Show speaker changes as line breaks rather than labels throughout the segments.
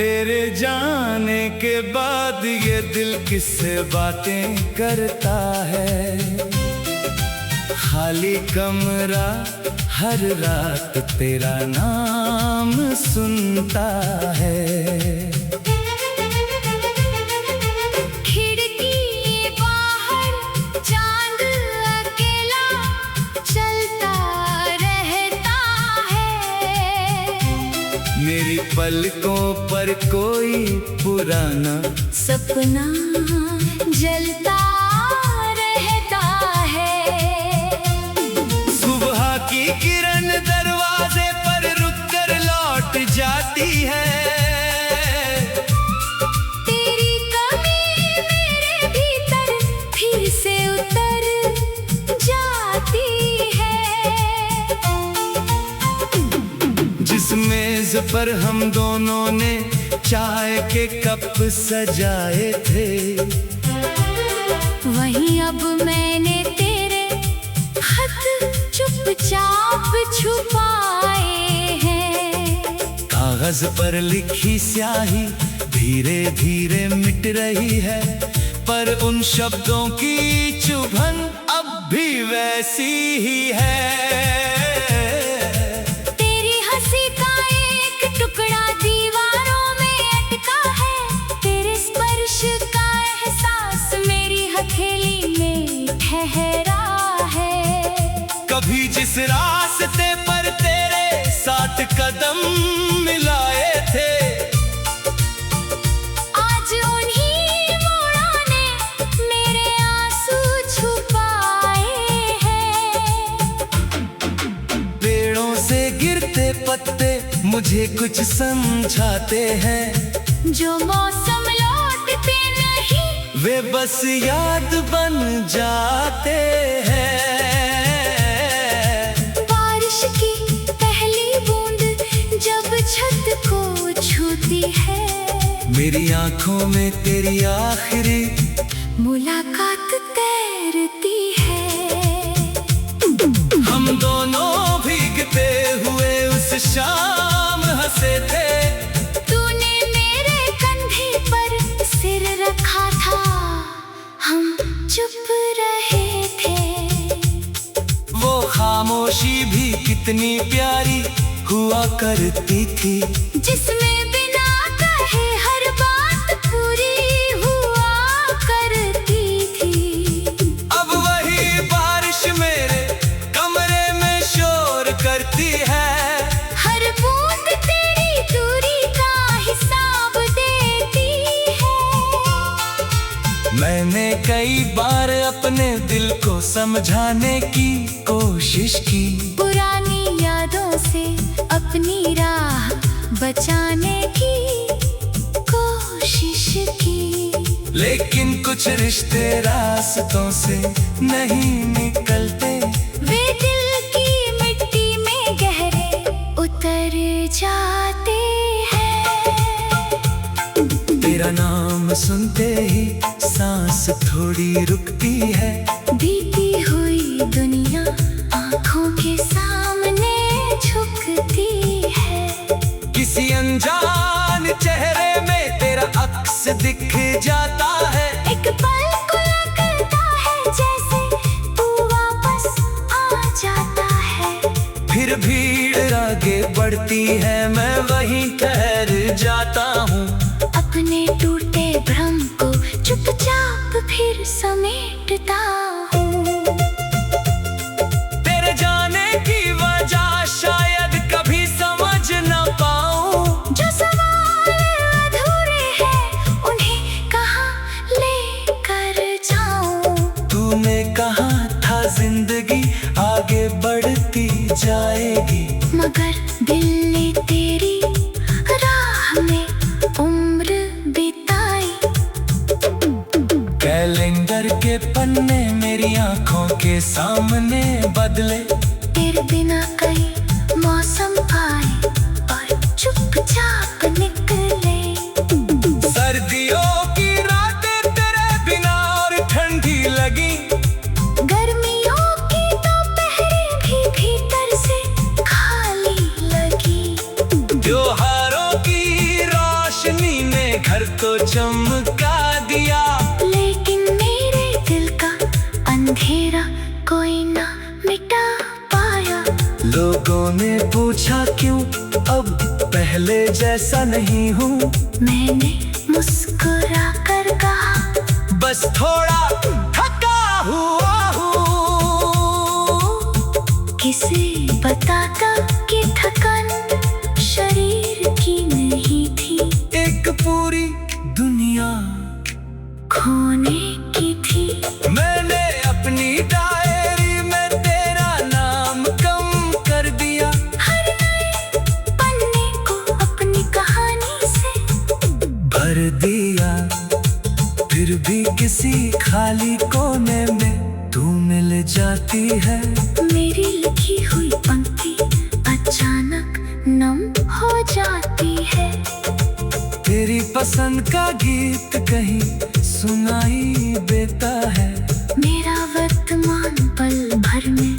तेरे जाने के बाद ये दिल किससे बातें करता है। खाली कमरा हर रात तेरा नाम सुनता है। मेरी पलकों पर कोई पुराना
सपना जलता रहता है।
सुबह की किरण दरवाजे पर रुककर लौट जाती है।
तेरी कमी मेरे भीतर फिर से उतर जाती है।
जिस मेज पर हम दोनों ने चाय के कप सजाए थे,
वहीं अब मैंने तेरे खत चुपचाप छुपाए हैं।
कागज पर लिखी स्याही धीरे धीरे मिट रही है, पर उन शब्दों की चुभन अब भी वैसी ही है। कभी जिस रास्ते पर तेरे साथ कदम मिलाए थे,
आज उन्हीं मोड़ों ने मेरे आंसू छुपाए हैं।
पेड़ों से गिरते पत्ते मुझे कुछ समझाते हैं।
जो मौसम लौटते नहीं
वे बस याद बन जाते हैं।
छत को छूती है,
मेरी आंखों में तेरी आखिरी
मुलाकात तैरती है।
हम दोनों भीगते हुए उस शाम हंसे थे।
तूने मेरे कंधे पर सिर रखा था, हम चुप रहे थे।
वो खामोशी भी कितनी प्यारी हुआ करती थी,
जिसमें बिना कहे हर बात पूरी हुआ करती थी।
अब वही बारिश मेरे कमरे में शोर करती है।
हर बूंद तेरी दूरी का हिसाब देती है।
मैंने कई बार अपने दिल को समझाने की कोशिश की,
पुरानी यादों से अपनी राह बचाने की कोशिश की।
लेकिन कुछ रिश्ते रास्तों से नहीं निकलते।
वे दिल की मिट्टी में गहरे उतर जाते हैं।
तेरा नाम सुनते ही सांस थोड़ी रुकती है।
बीती हुई दुनिया आंखों के सामने झुकती है।
किसी अनजान चेहरे में तेरा अक्स दिख जाता है।
एक पल को लगता है जैसे तू वापस आ जाता है।
फिर भीड़ आगे बढ़ती है, मैं वहीं ठहर जाता हूँ।
अपने टूटे भ्रम को चुपचाप फिर समेटता हूँ।
तेरे जाने की वजह शायद कभी समझ न पाऊँ।
जो सवाल अधूरे हैं उन्हें कहाँ लेकर जाऊँ।
तूने कहा था जिंदगी आगे बढ़ती जाएगी,
मगर दिल ने तेरी राह में उम्र बिताई।
कैलेंडर के पन्ने मेरी आंखों के सामने बदले।
तेरे बिना कई मौसम आए और चुपचाप निकले।
सर्दियों की रातें तेरे बिना और ठंडी लगी।
गर्मियों की दोपहरें भी भीतर से खाली लगी।
त्योहारों की रोशनी चमका दिया।
लेकिन मेरे दिल का अंधेरा कोई ना मिटा पाया।
लोगों ने पूछा क्यों अब पहले जैसा नहीं हूँ।
मैंने मुस्कुरा कर कहा,
बस थोड़ा थका हुआ हूँ।
किसे बताता कि थकान शरीर की नहीं थी,
एक पूरी दुनिया
खोने की थी।
मैंने अपनी डायरी में तेरा नाम कम कर दिया।
हर नए पन्ने को अपनी कहानी से
भर दिया, फिर भी किसी खाली कोने में तू मिल जाती है।
मेरी लिखी हुई पंक्ति अचानक नम हो जाती है।
तेरी पसंद का गीत कहीं सुनाई देता है।
मेरा वर्तमान पल भर में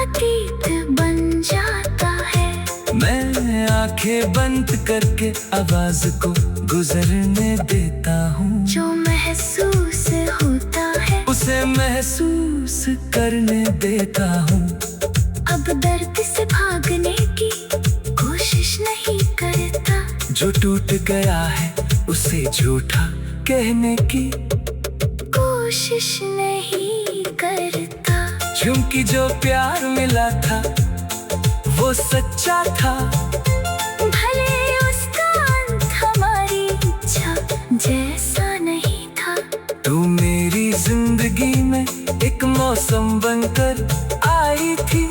अतीत बन जाता है।
मैं आंखें बंद करके आवाज को गुजरने देता हूँ।
जो महसूस होता है
उसे महसूस करने देता हूँ।
अब दर्द से भागने की कोशिश नहीं करता।
जो टूट गया है उसे झूठा कहने की
कोशिश नहीं करता।
क्योंकि जो प्यार मिला था वो सच्चा था।
भले उसका अंत हमारी इच्छा जैसा नहीं था।
तू मेरी जिंदगी में एक मौसम बनकर आई थी।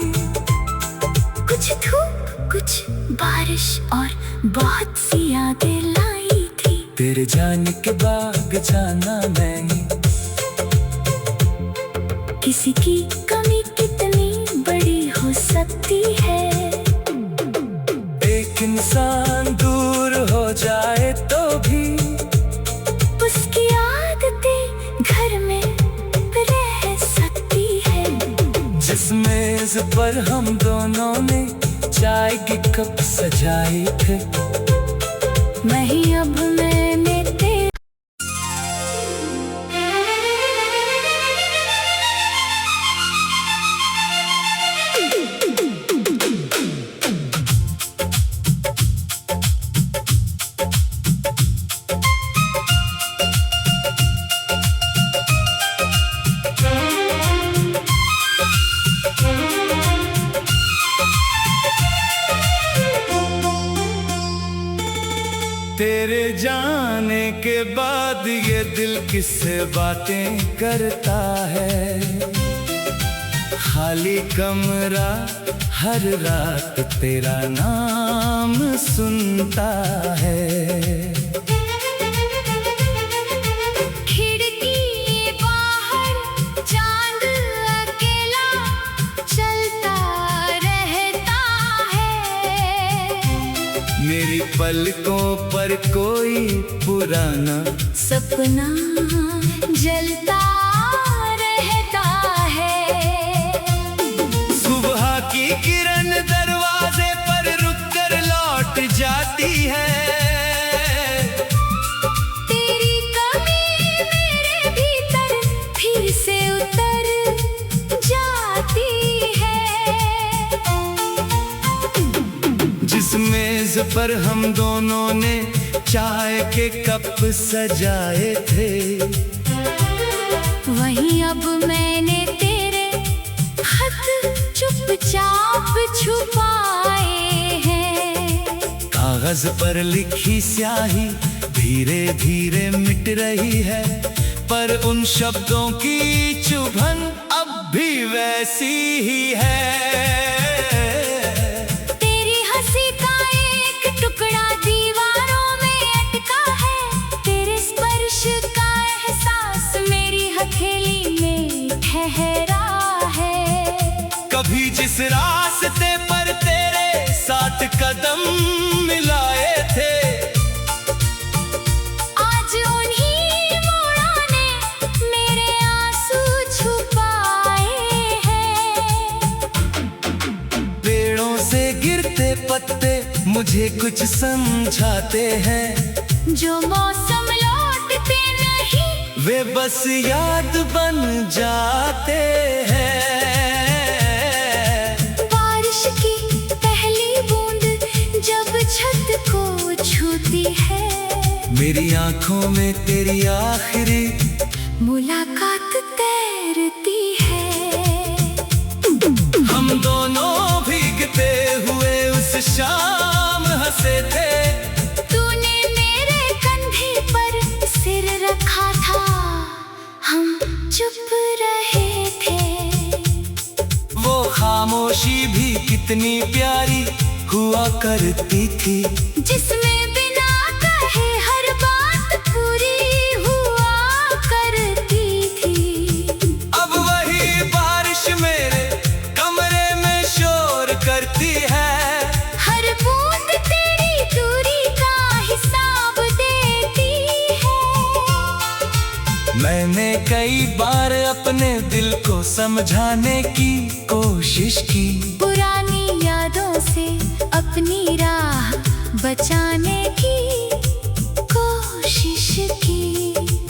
कुछ धूप कुछ बारिश और बहुत सी यादें लाई थी।
तेरे जाने के बाद जाना नहीं।
किसी की कमी कितनी बड़ी हो सकती है।
एक इंसान दूर हो जाए तो भी
उसकी आदतें घर में रह सकती है।
जिस मेज पर हम दोनों ने चाय के कप सजाए थे।
नहीं अब मैंने
तेरे जाने के बाद ये दिल किससे बातें करता है। खाली कमरा हर रात तेरा नाम सुनता है।
खिड़की बाहर चांद अकेला चलता रहता है।
मेरी पलकों पर कोई पुराना
सपना जलता रहता है।
सुबह की किरण दरवाजे पर रुक कर लौट जाती है।
तेरी कमी मेरे भीतर फिर से उतर जाती है।
जिस मेज पर हम दोनों ने चाय के कप सजाए थे।
वहीं अब मैंने तेरे खत चुपचाप छुपाए हैं।
कागज पर लिखी स्याही धीरे धीरे मिट रही है। पर उन शब्दों की चुभन अब भी वैसी ही है।
तेरी हंसी का एक टुकड़ा दीवारों में अटका है। तेरे स्पर्श का एहसास मेरी हथेली में ठहरा है।
कभी जिस रास्ते पर तेरे साथ कदम मिलाए थे,
आज उन्हीं मोड़ों ने मेरे आंसू छुपाए हैं।
पेड़ों से गिरते पत्ते मुझे कुछ समझाते हैं।
जो मौसम लौट
वे बस याद बन जाते हैं।
बारिश की पहली बूंद जब छत को छूती है,
मेरी आंखों में तेरी आखिरी
मुलाकात तैरती है।
हम दोनों भीगते हुए उस शाम हंसे थे।
तूने मेरे कंधे पर सिर रखा था, हम चुप रहे थे।
वो खामोशी भी कितनी प्यारी हुआ करती थी,
जिसमें बिना कहे हर बात पूरी हुआ करती थी।
अब वही बारिश मेरे कमरे में शोर करती है।
हर बूंद तेरी दूरी का हिसाब देती है।
मैंने कई बार अपने दिल को समझाने की कोशिश की,
पुरानी यादों से अपनी राह बचाने की कोशिश की।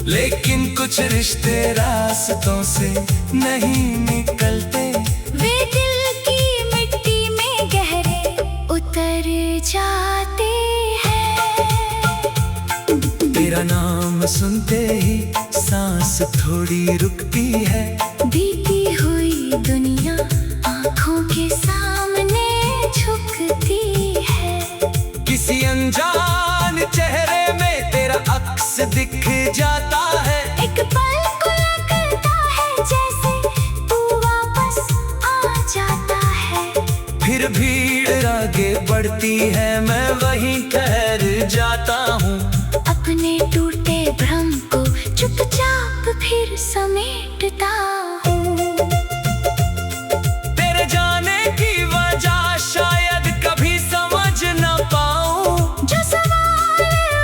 लेकिन कुछ रिश्ते रास्तों से नहीं निकलते।
वे दिल की मिट्टी में गहरे उतर जाते हैं।
तेरा नाम सुनते ही सांस थोड़ी रुकती है।
बीती हुई दुनिया आंखों के सामने झुकती है।
किसी अनजान चेहरे में तेरा अक्स दिख जाता है।
एक पल को लगता है जैसे तू वापस आ जाता है।
फिर भीड़ आगे बढ़ती है, मैं वहीं ठहर जाता हूँ।
अपने टूटे भ्रम को चुपचाप फिर समेटता हूँ।
तेरे जाने की वजह शायद कभी समझ न पाऊँ।
जो सवाल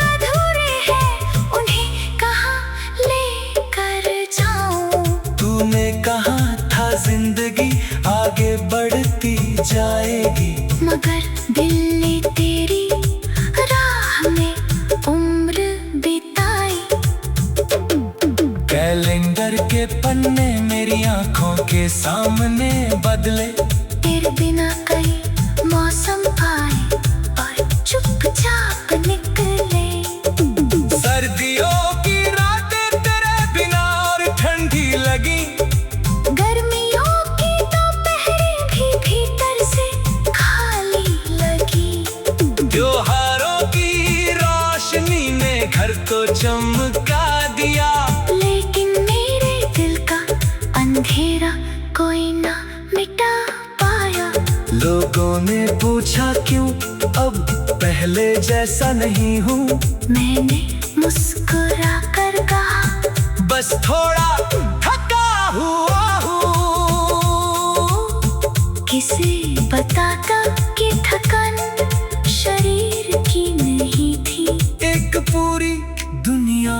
अधूरे हैं उन्हें कहाँ लेकर जाऊँ।
तूने कहा था जिंदगी आगे बढ़ती जाएगी,
मगर दिल ने तेरी राह में उम्र बिताई।
कैलेंडर के पन्ने मेरी आंखों के सामने बदले।
तेरे बिना कई मौसम आए और चुपचाप निकले।
सर्दियों की रातें तेरे बिना और ठंडी लगी।
गर्मियों की दोपहरें भी भीतर से खाली लगी।
त्योहारों की रोशनी ने घर को चमका दिया।
लेकिन मेरे दिल का अंधेरा कोई ना मिटा पाया।
लोगों ने पूछा क्यों अब पहले जैसा नहीं हूँ।
मैंने मुस्कुरा कर कहा,
बस थोड़ा थका हुआ हूँ।
किसे बताता कि थकान शरीर की नहीं थी,
एक पूरी दुनिया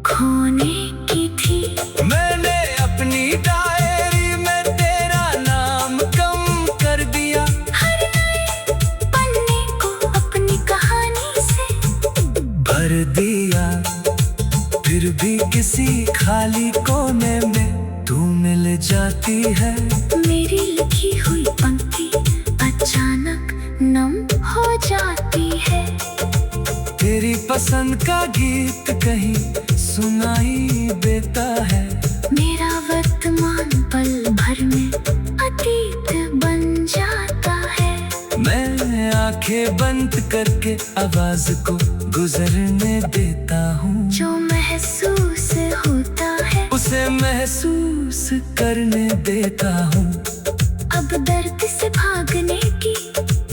खोने की थी।
मैंने अपनी डायरी में तेरा नाम कम कर दिया।
हर नए पन्ने को अपनी कहानी से
भर दिया, फिर भी किसी खाली कोने में तू मिल जाती है।
मेरी लिखी हुई पंक्ति अचानक नम हो जाती है।
तेरी पसंद का गीत कहीं सुनाई देता है।
मेरा वर्तमान पल भर में अतीत बन जाता है।
मैं आंखें बंद करके आवाज को गुजरने देता हूँ।
जो महसूस होता है
उसे महसूस करने देता हूँ।
अब दर्द से भागने की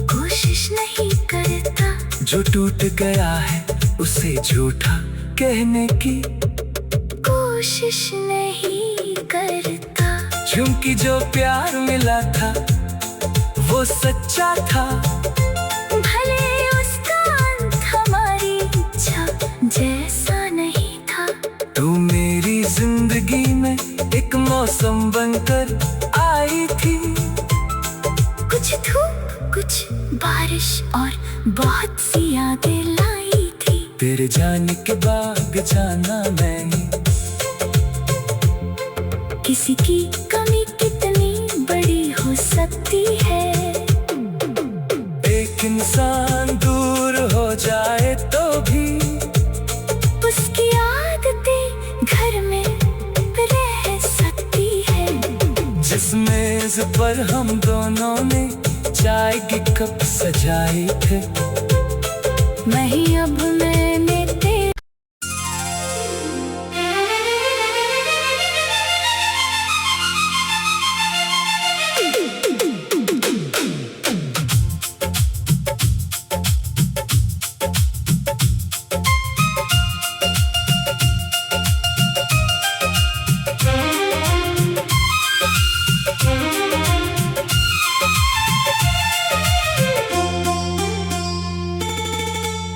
कोशिश नहीं करता।
जो टूट गया है उसे झूठा कहने की
कोशिश नहीं करता।
क्योंकि जो प्यार मिला था वो सच्चा था।
भले उसका अंत हमारी इच्छा जैसा नहीं था।
तू मेरी जिंदगी में एक मौसम बनकर आई थी।
कुछ धूप, कुछ बारिश और बहुत सी यादें लाई थी।
तेरे जाने के बाद जाना मैंने
किसी की कमी कितनी बड़ी हो सकती है।
एक इंसान दूर हो जाए तो भी
उसकी आदतें घर में रह सकती है।
जिस मेज पर हम दोनों ने चाय के कप सजाए थे,
वहीं अब मैंने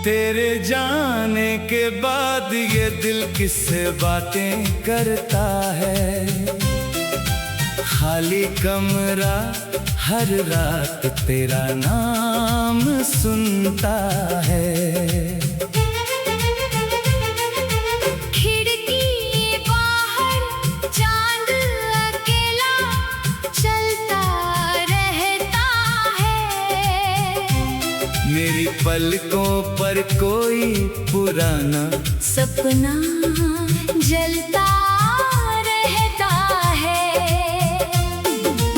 तेरे जाने के बाद ये दिल किससे बातें करता है। खाली कमरा हर रात तेरा नाम सुनता है।
खिड़की बाहर चांद अकेला चलता रहता है।
मेरी पलकों पर कोई पुराना
सपना जलता रहता है।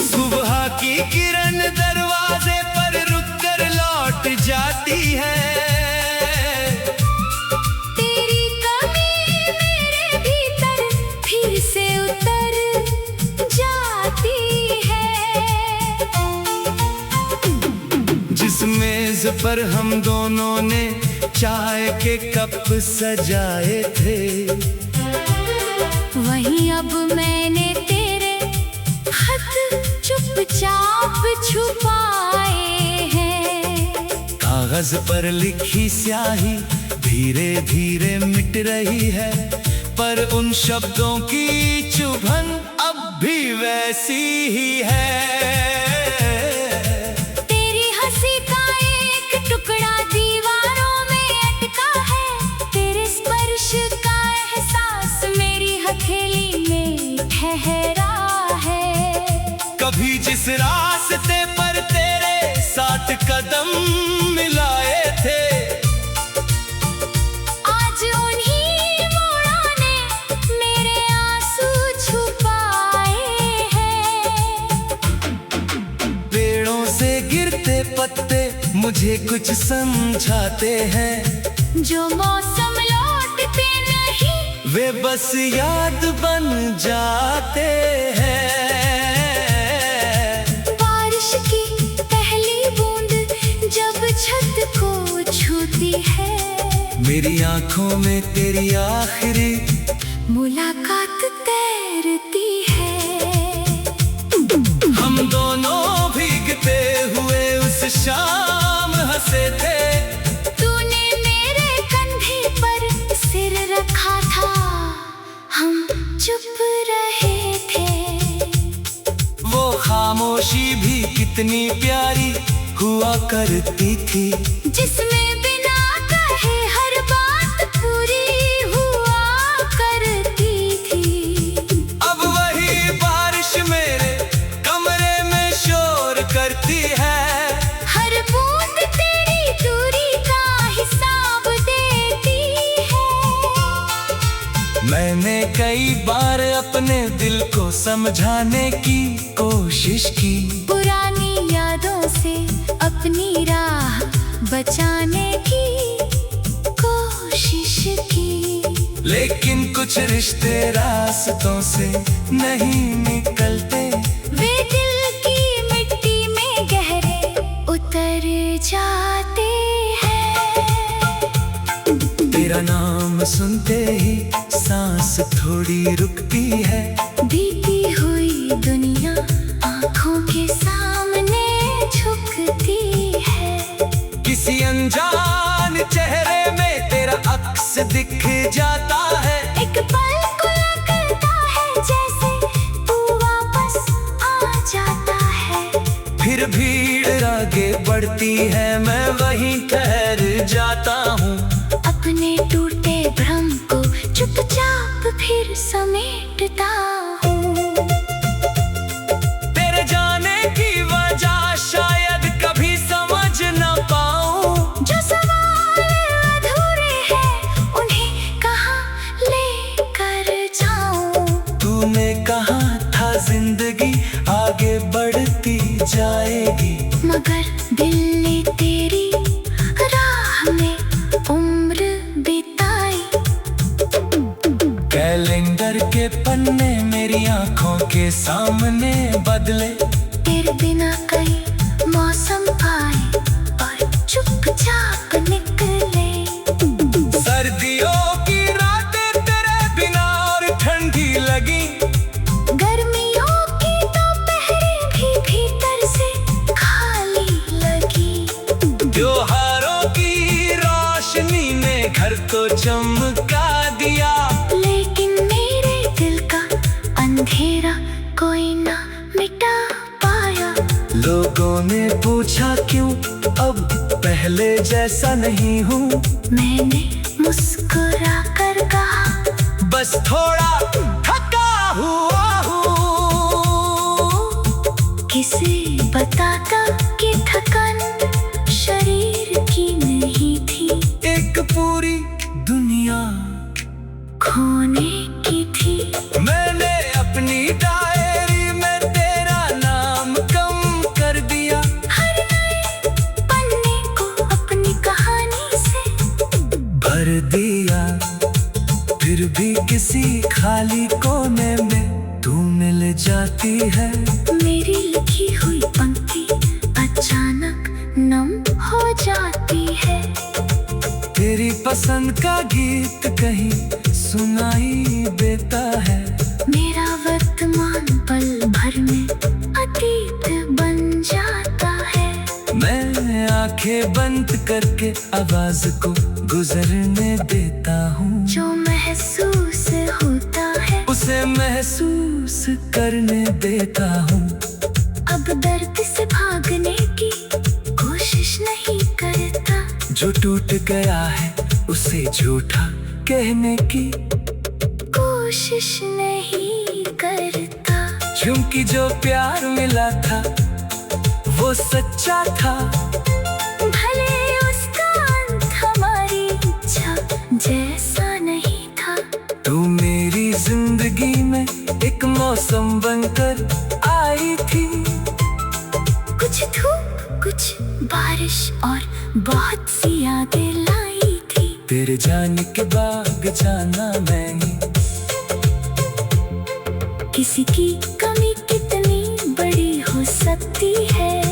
सुबह की किरण दरवाजे पर रुककर लौट जाती है।
तेरी कमी मेरे भीतर फिर से उतर जाती है।
जिस मेज पर हम दोनों ने चाय के कप सजाए थे,
वहीं अब मैंने तेरे खत चुपचाप छुपाए हैं।
कागज पर लिखी स्याही धीरे धीरे मिट रही है, पर उन शब्दों की चुभन अब भी वैसी ही है।
तेरी हंसी का एक टुकड़ा दीवारों में अटका है। तेरे स्पर्श का एहसास मेरी हथेली में ठहरा है।
कभी जिस रास्ते पर तेरे साथ कदम मिलाए थे,
आज उन्हीं मोड़ों ने मेरे आंसू छुपाए हैं।
पेड़ों से गिरते पत्ते मुझे कुछ समझाते हैं।
जो मौसम लौटते नहीं
वे बस याद बन जाते हैं।
बारिश की पहली बूंद जब छत को छूती है,
मेरी आंखों में तेरी आखिरी
मुलाकात तैरती है।
हम दोनों भीगते हुए उस शाम हंसे थे।
तूने मेरे कंधे पर सिर रखा था, हम चुप रहे थे।
वो खामोशी भी कितनी प्यारी हुआ करती थी,
जिसमें बिना कहे हर बात पूरी हुआ करती थी।
अब वही बारिश मेरे कमरे में शोर करती है।
हर बूंद तेरी दूरी का हिसाब देती है।
मैंने कई बार अपने दिल को समझाने की कोशिश की,
पुरानी यादों से अपनी राह बचाने की कोशिश की।
लेकिन कुछ रिश्ते रास्तों से नहीं निकलते।
वे दिल की मिट्टी में गहरे उतर जाते हैं।
तेरा नाम सुनते ही सांस थोड़ी रुकती है।
बीती हुई दुनिया आंखों के सामने झुकती है।
किसी अनजान चेहरे में तेरा अक्स दिख जाता है।
एक पल को लगता है जैसे तू वापस आ जाता है।
फिर भीड़ आगे बढ़ती है, मैं वहीं ठहर जाता हूँ।
अपने टूटे भ्रम को चुपचाप फिर समेटता
जाएगी।
मगर दिल ने तेरी राह में उम्र बिताई।
कैलेंडर के पन्ने मेरी आंखों के सामने बदले।
तेरे बिना कई मौसम आए और चुपचाप निकले।
सर्दियों की रातें तेरे बिना और ठंडी लगी।
गर्मियों की दोपहरें भी भीतर से खाली लगी।
त्योहारों की रोशनी ने घर को चमका दिया।
लेकिन मेरे दिल का अंधेरा कोई ना मिटा पाया।
लोगों ने पूछा क्यों अब पहले जैसा नहीं हूँ।
मैंने मुस्कुरा कर कहा,
बस थोड़ा थका हुआ हूँ।
किसे बताता कि थकान शरीर की नहीं थी,
एक पूरी दुनिया
खोने की थी।
मैंने अपनी डायरी में तेरा नाम कम कर दिया।
हर नए पन्ने को अपनी कहानी से
भर दिया। फिर भी किसी खाली कोने में तू मिल जाती है।
मेरी लिखी हुई पंक्ति अचानक नम हो जाती है।
तेरी पसंद का गीत कहीं सुनाई देता है।
मेरा वर्तमान पल भर में अतीत बन जाता है।
मैं आंखें बंद करके आवाज को गुजरने देता हूँ।
जो महसूस होता है
उसे महसूस करने देता हूँ।
अब दर्द से भागने की कोशिश नहीं करता।
जो टूट गया है उसे झूठा कहने की
कोशिश नहीं करता।
क्योंकि जो प्यार मिला था वो सच्चा था।
भले उसका अंत हमारी इच्छा जैसा नहीं था।
तू मेरी जिंदगी में एक मौसम बनकर आई थी।
कुछ धूप कुछ बारिश और बहुत सी यादें लाई थी।
तेरे जाने के बाद जाना मैंने।
किसी की कमी कितनी बड़ी हो सकती है।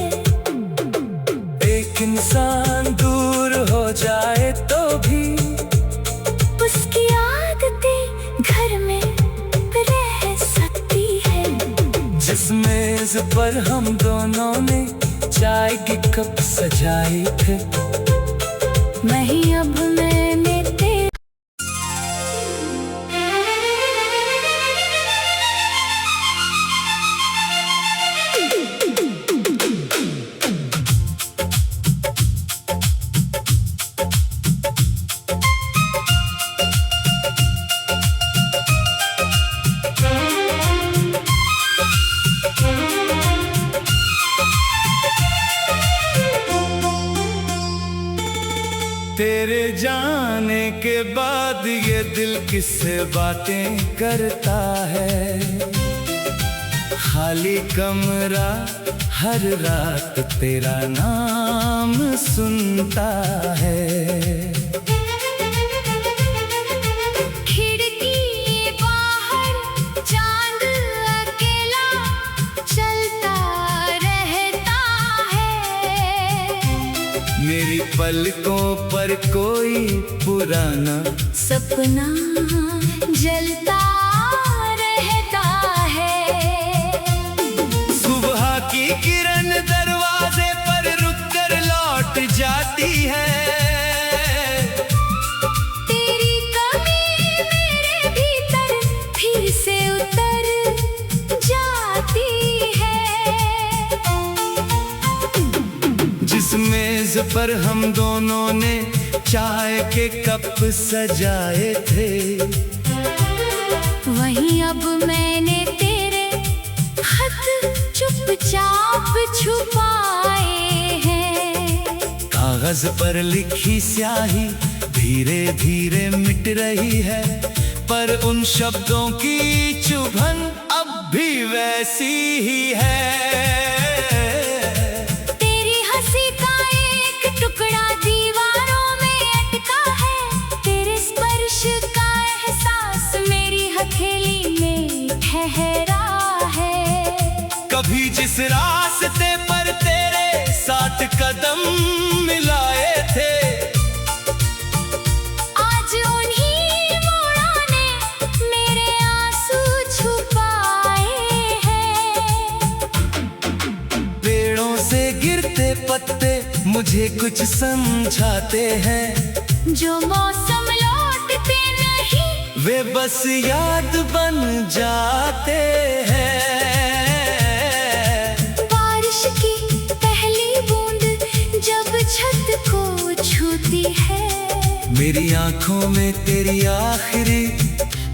एक इंसान दूर हो जाए तो भी
उसकी आदतें घर में रह सकती है।
जिस मेज पर हम दोनों ने चाय के कप सजाए थे।
वहीं अब मैंने
तेरे जाने के बाद ये दिल किससे बातें करता है। खाली कमरा हर रात तेरा नाम सुनता है।
खिड़की बाहर चांद अकेला चलता रहता है।
मेरी पलकों पर कोई पुराना
सपना जलता रहता है।
सुबह की किरण दरवाजे पर रुककर लौट जाती है।
तेरी कमी मेरे भीतर फिर से उतर जाती है।
जिस मेज पर हम दोनों ने चाय के कप सजाए थे।
वहीं अब मैंने तेरे खत चुपचाप छुपाए हैं।
कागज पर लिखी स्याही धीरे धीरे मिट रही है। पर उन शब्दों की चुभन अब भी वैसी ही है। जिस रास्ते पर तेरे 60 कदम मिलाए थे,
आज उन्हीं मोड़ों ने मेरे आंसू छुपाए हैं।
पेड़ों से गिरते पत्ते मुझे कुछ समझाते हैं,
जो मौसम लौटते नहीं
वे बस याद बन जाते हैं।
बारिश की पहली बूंद जब छत को छूती है,
मेरी आंखों में तेरी आखिरी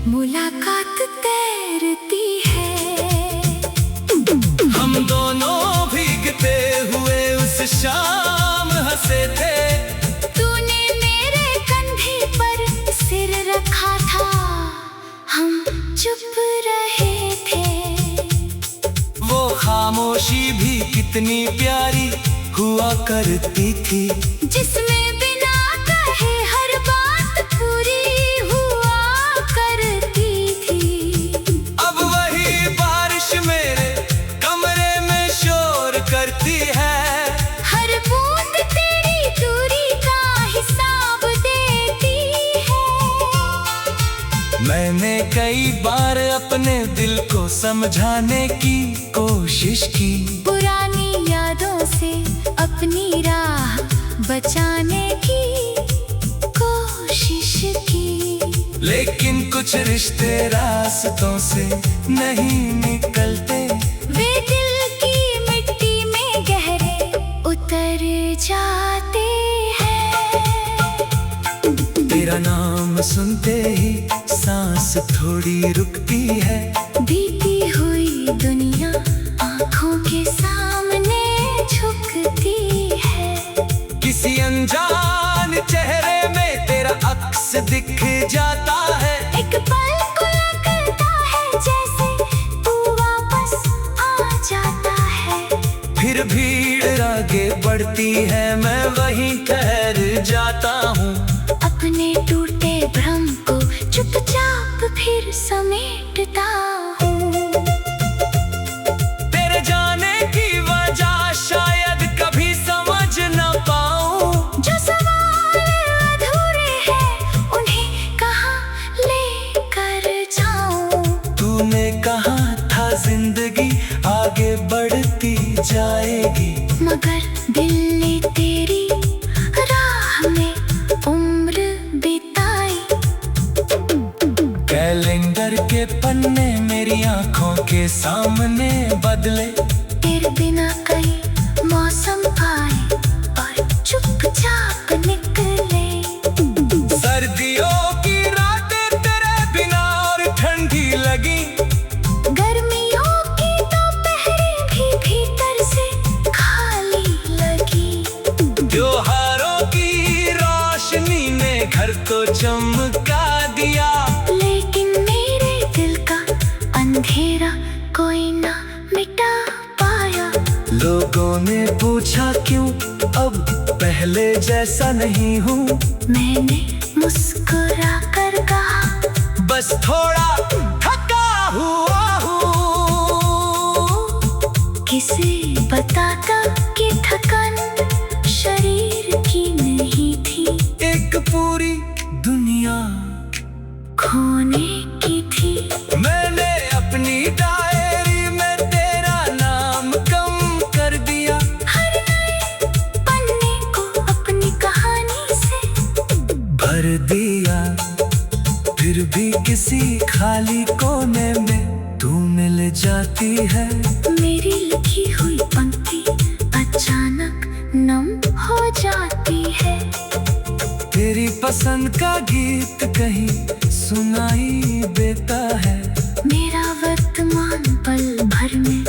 मुलाकात तैरती है।
हम दोनों भीगते हुए उस शाम हंसे थे,
तूने मेरे कंधे पर सिर रखा था, हम चुप रहे थे।
वो खामोशी भी कितनी प्यारी हुआ करती थी,
जिसमें बिना कहे हर बात पूरी हुआ करती थी।
अब वही बारिश मेरे कमरे में शोर करती है,
हर बूंद तेरी दूरी का हिसाब देती है।
मैंने कई बार अपने दिल को समझाने की कोशिश की,
पुरानी यादों से अपनी राह बचाने की कोशिश की,
लेकिन कुछ रिश्ते रास्तों से नहीं निकलते,
वे दिल की मिट्टी में गहरे उतर जाते हैं।
तेरा नाम सुनते ही सांस थोड़ी रुकती है,
बीती हुई दुनिया आंखों के सामने झुकती है।
किसी अनजान चेहरे में तेरा अक्स दिख जाता है,
एक पल को लगता है जैसे तू वापस आ जाता है।
फिर भीड़ आगे बढ़ती है, मैं वहीं ठहर जाता हूँ,
अपने टूटे भ्रम को चुपचाप फिर समेटता हूँ।
तेरे जाने की वजह शायद कभी समझ न पाऊं,
जो सवाल अधूरे हैं उन्हें कहाँ लेकर जाऊं।
तूने कहा था जिंदगी आगे बढ़ती जाएगी,
मगर दिल ने तेरी राह में उम्र बिताई।
कैलेंडर के पन्ने मेरी आंखों के सामने बदले,
तेरे बिना कई मौसम आए और चुपचाप निकले।
सर्दियों की रातें तेरे बिना और ठंडी लगी,
गर्मियों की दोपहरें भी भीतर से खाली लगी।
त्योहारों की रोशनी ने घर को चमका दिया,
लेकिन मेरे दिल का अंधेरा कोई ना मिटा पाया।
लोगों ने पूछा क्यों अब पहले जैसा नहीं हूँ,
मैंने मुस्कुरा कर कहा,
बस थोड़ा थका हुआ हूँ।
किसे बताता कि थकान शरीर की नहीं थी,
एक पूरी दुनिया
खोने की थी।
मैंने अपनी डायरी में तेरा नाम कम कर दिया,
हर नए पन्ने को अपनी कहानी से
भर दिया, फिर भी किसी खाली कोने में तू मिल जाती है।
मेरी लिखी हुई पंक्ति अचानक नम हो जाती है।
तेरी पसंद का गीत कहीं सुनाई देता है,
मेरा वर्तमान पल भर में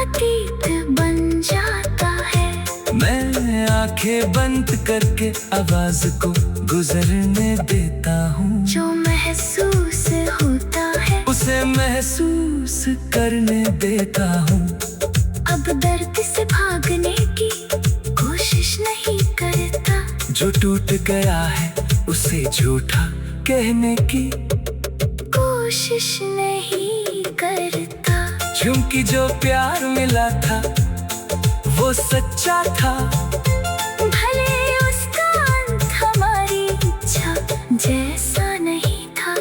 अतीत बन जाता है।
मैं आंखें बंद करके आवाज को गुजरने देता हूँ,
जो महसूस होता है
उसे महसूस करने देता हूँ।
अब दर्द से भागने की कोशिश नहीं करता,
जो टूट गया है उसे झूठा कहने की
कोशिश नहीं करता।
झुमकी जो प्यार मिला था वो सच्चा था।
भले उसका अंत हमारी इच्छा जैसा नहीं था।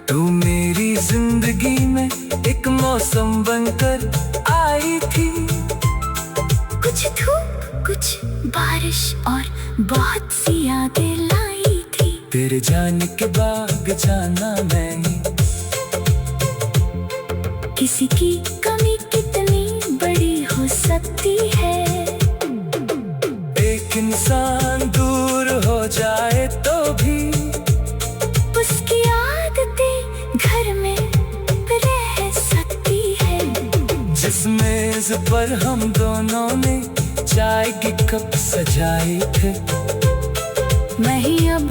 तू मेरी जिंदगी में एक मौसम बनकर आई थी।
कुछ धूप कुछ बारिश और बहुत सी यादें लाई थी।
तेरे जाने के बाद जाना मैंने।
किसी की कमी कितनी बड़ी हो सकती है।
एक इंसान दूर हो जाए तो भी
उसकी आदतें घर में रह सकती है।
जिस मेज पर हम दोनों ने चाय के कप सजाए थे,
मैं ही अब